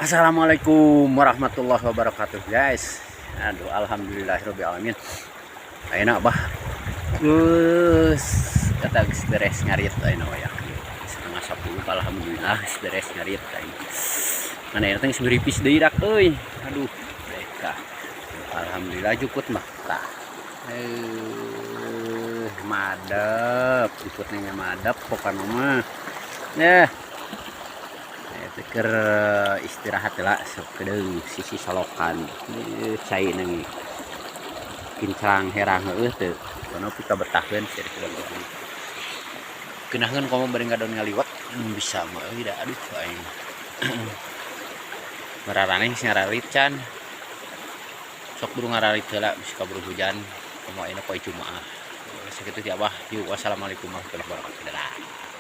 Assalamualaikum warahmatullahi wabarakatuh, guys. Aduh, alhamdulillahirabbil alamin. Ayeuna bah geus kata geus beres ngarit ayeuna ya. Setengah 10 alhamdulillah geus beres ngarit ayeuna. Mana ya teh beripis deui dak euy. Aduh, mereka. Alhamdulillah jukut mah tah. Madep, jukutnya madep pokoknya mah. Ya. Teker istirahat lah sekedeng sisi solokan cai nangi kincang herang heueuh teu kono pika betahkeun sirikeun kenaheun komo bari ngadon ngaliwat bisa mah tidak aduh aing ngararaneh ngararit can sok buru ngararit heula bisa kaburu hujan komo ayeuna poe Jumaah sakitu ti Abah. Yuk, wassalamualaikum warahmatullahi wabarakatuh.